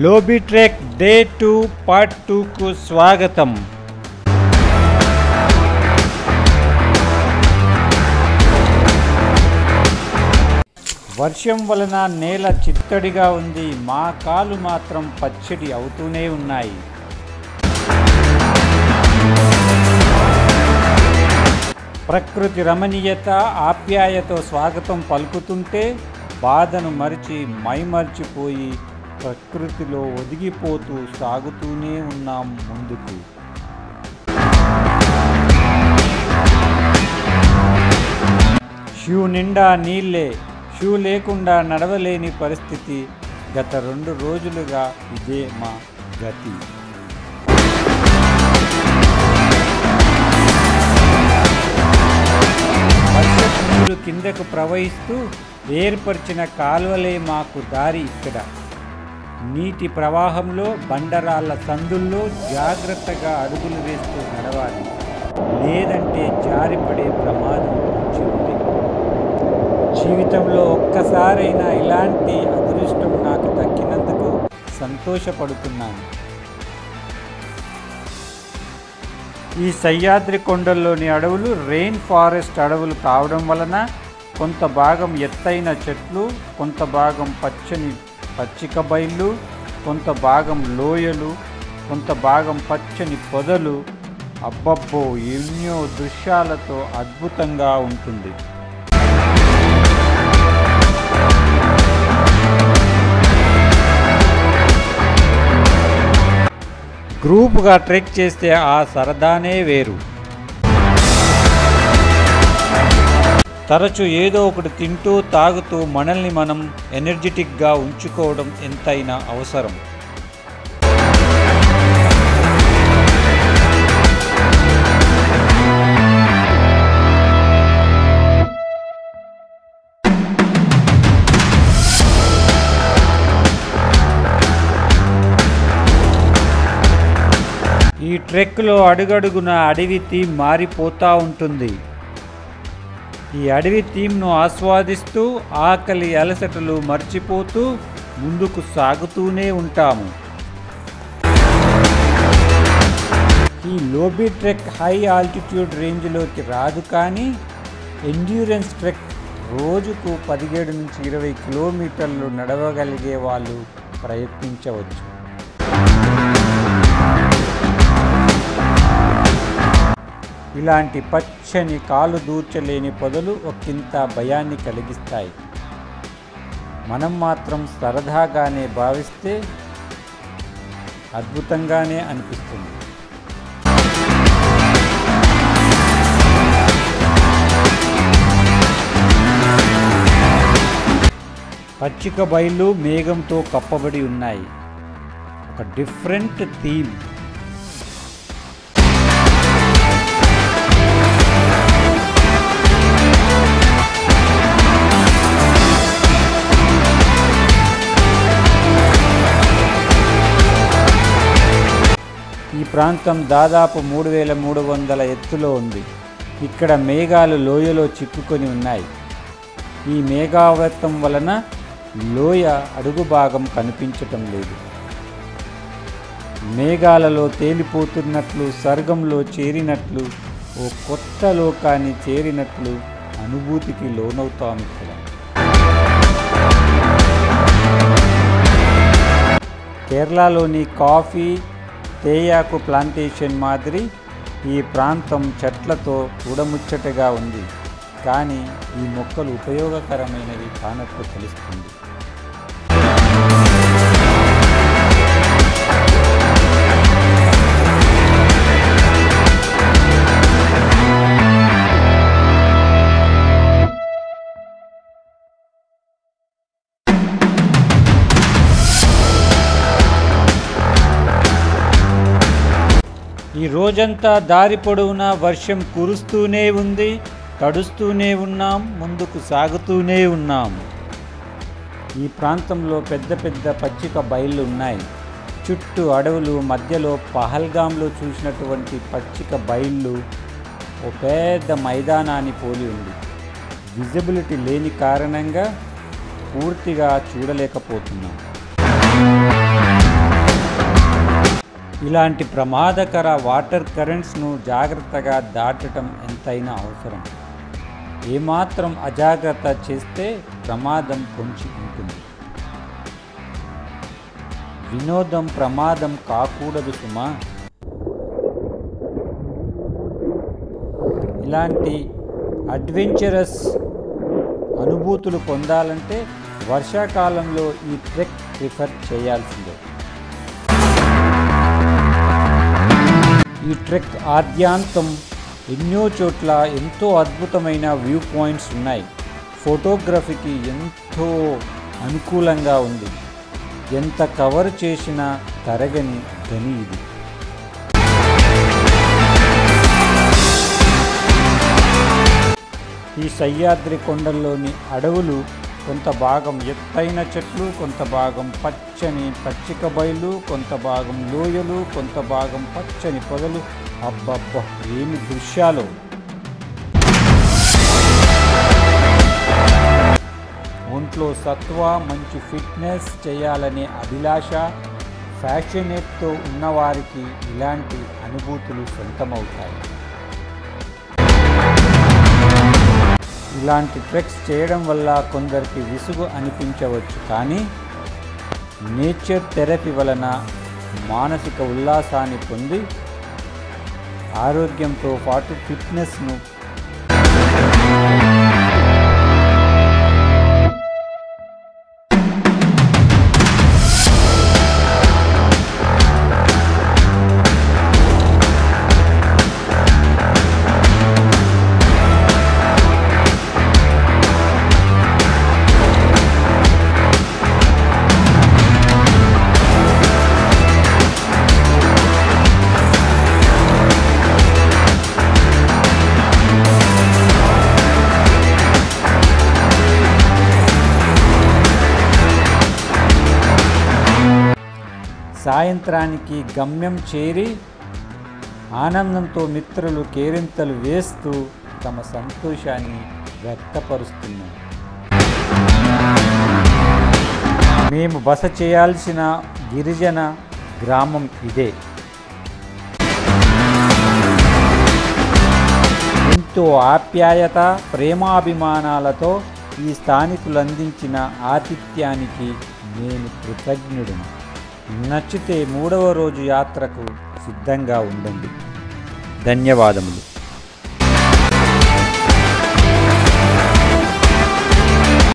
Lobby trek day 2 part 2కు స్వాగతం. వర్షం వలన నేల చిత్తడిగా ఉంది. మా కాలు మాత్రం పచ్చడి అవుతూనే ఉన్నాయి. ప్రకృతి రమణీయత ఆప్యాయతో స్వాగతం పలుకుతుంటే బాధను మరిచి మైమర్చిపోయి ప్రకృతిలో ఒదిగిపోతూ సాగుతూనే ఉన్నాం ముందుకు. షూ నిండా నీళ్ళే, షూ లేకుండా నడవలేని పరిస్థితి. గత 2 రోజులుగా ఇదే మా గతి. వర్షపు నీరు కిందకు ప్రవహిస్తూ ఏర్పరిచిన కాలువలే మాకు దారి. ఇక్కడ నీటి ప్రవాహంలో బండరాళ్ళ సందుల్లో జాగ్రత్తగా అడుగులు వేస్తూ నడవాలి, లేదంటే జారిపడే ప్రమాదం పొంచి ఉంది. జీవితంలో ఒక్కసారైనా ఇలాంటి అదృష్టం నాకు దక్కినందుకు సంతోషపడుతున్నాను. ఈ సహ్యాద్రి కొండల్లోని అడవులు రెయిన్ ఫారెస్ట్ అడవులు కావడం వలన కొంత భాగం ఎత్తైన చెట్లు, కొంత భాగం పచ్చని పచ్చిక బయళ్ళు, కొంత భాగం లోయలు, కొంత భాగం పచ్చని పొదలు. అబ్బబ్బో, ఎన్నో దృశ్యాలతో అద్భుతంగా ఉంటుంది. గ్రూపుగా ట్రెక్ చేస్తే ఆ సరదానే వేరు. తరచూ ఏదో ఒకటి తింటూ తాగుతూ మనల్ని మనం ఎనర్జెటిక్గా ఉంచుకోవడం ఎంతైనా అవసరం. ఈ ట్రెక్లో అడుగడుగున అడవి థీమ్ మారిపోతూ ఉంటుంది. ఈ అడవి థీమ్ను ఆస్వాదిస్తూ ఆకలి అలసటలు మర్చిపోతూ ముందుకు సాగుతూనే ఉంటాము. ఈ లోబీ ట్రెక్ హై ఆల్టిట్యూడ్ రేంజ్లోకి రాదు, కానీ ఎండ్యూరెన్స్ ట్రెక్ రోజుకు 17 నుంచి 20 కిలోమీటర్లు నడవగలిగే వాళ్ళు ప్రయత్నించవచ్చు. ఇలాంటి పచ్చని కాలు దూర్చలేని పొదలు ఒకంత భయాన్ని కలిగిస్తాయి. మనం మాత్రం సరదాగానే భావిస్తే అద్భుతంగానే అనిపిస్తుంది. పచ్చిక బయళ్ళు మేఘంతో కప్పబడి ఉన్నాయి. ఒక డిఫరెంట్ థీమ్. ఈ ప్రాంతం దాదాపు 3300 ఎత్తులో ఉంది. ఇక్కడ మేఘాలు లోయలో చిక్కుకొని ఉన్నాయి. ఈ మేఘావృతం వలన లోయ అడుగు భాగం కనిపించటం లేదు. మేఘాలలో తేలిపోతున్నట్లు, స్వర్గంలో చేరినట్లు, ఓ కొత్త లోకాన్ని చేరినట్లు అనుభూతికి లోనవుతాం. ఇక్కడ కేరళలోని కాఫీ, తేయాకు ప్లాంటేషన్ మాదిరి ఈ ప్రాంతం చెట్లతో చూడముచ్చటగా ఉంది. కానీ ఈ మొక్కలు ఉపయోగకరమైనవి కానట్లు తెలుస్తుంది. ఈ రోజంతా దారి పొడవునా వర్షం కురుస్తూనే ఉంది. తడుస్తూనే ఉన్నాం, ముందుకు సాగుతూనే ఉన్నాం. ఈ ప్రాంతంలో పెద్ద పెద్ద పచ్చిక బయళ్ళు ఉన్నాయి. చుట్టూ అడవులు, మధ్యలో పహల్గామ్లో చూసినటువంటి పచ్చిక బయళ్ళు ఓ పెద్ద మైదానాన్ని పోలి ఉంది. విజిబిలిటీ లేని కారణంగా పూర్తిగా చూడలేకపోతున్నాం. ఇలాంటి ప్రమాదకర వాటర్ కరెంట్స్ను జాగ్రత్తగా దాటడం ఎంతైనా అవసరం. ఏమాత్రం అజాగ్రత్త చేస్తే ప్రమాదం పొంచి ఉంటుంది. వినోదం ప్రమాదం కాకూడదు సుమా. ఇలాంటి అడ్వెంచరస్ అనుభూతులు పొందాలంటే వర్షాకాలంలో ఈ ట్రెక్ ప్రిఫర్ చేయాల్సిందే. ఈ ట్రెక్ ఆద్యాంతం ఎన్నో చోట్ల ఎంతో అద్భుతమైన వ్యూ పాయింట్స్ ఉన్నాయి. ఫోటోగ్రఫీకి ఎంతో అనుకూలంగా ఉంది. ఎంత కవర్ చేసినా తరగని గని ఇది. ఈ సహ్యాద్రి కొండల్లోని అడవులు కొంత భాగం ఎత్తైన చెట్లు, కొంత భాగం పచ్చని పచ్చిక బయలు, కొంత భాగం లోయలు, కొంత భాగం పచ్చని పొదలు. అబ్బబ్బా ఏమి దృశ్యాలు! ఒంట్లో సత్వ, మంచి ఫిట్నెస్ చేయాలనే అభిలాష, ఫ్యాషనేట్తో ఉన్నవారికి ఇలాంటి అనుభూతులు సొంతమవుతాయి. ఇలాంటి ట్రెక్స్ చేయడం వల్ల కొందరికి విసుగు అనిపించవచ్చు, కానీ నేచర్ థెరపీ వలన మానసిక ఉల్లాసాన్ని పొంది ఆరోగ్యంతో పాటు ఫిట్నెస్ను సాయంత్రానికి గమ్యం చేరి ఆనందంతో మిత్రులు కేరింతలు వేస్తూ తమ సంతోషాన్ని వ్యక్తపరుస్తున్నారు. మేము బస చేయాల్సిన గిరిజన గ్రామం ఇదే. ఎంతో ఆప్యాయత, ప్రేమాభిమానాలతో ఈ స్థానికులు అందించిన ఆతిథ్యానికి నేను కృతజ్ఞుడిని. నచ్చితే 3వ రోజు యాత్రకు సిద్ధంగా ఉండండి. ధన్యవాదములు.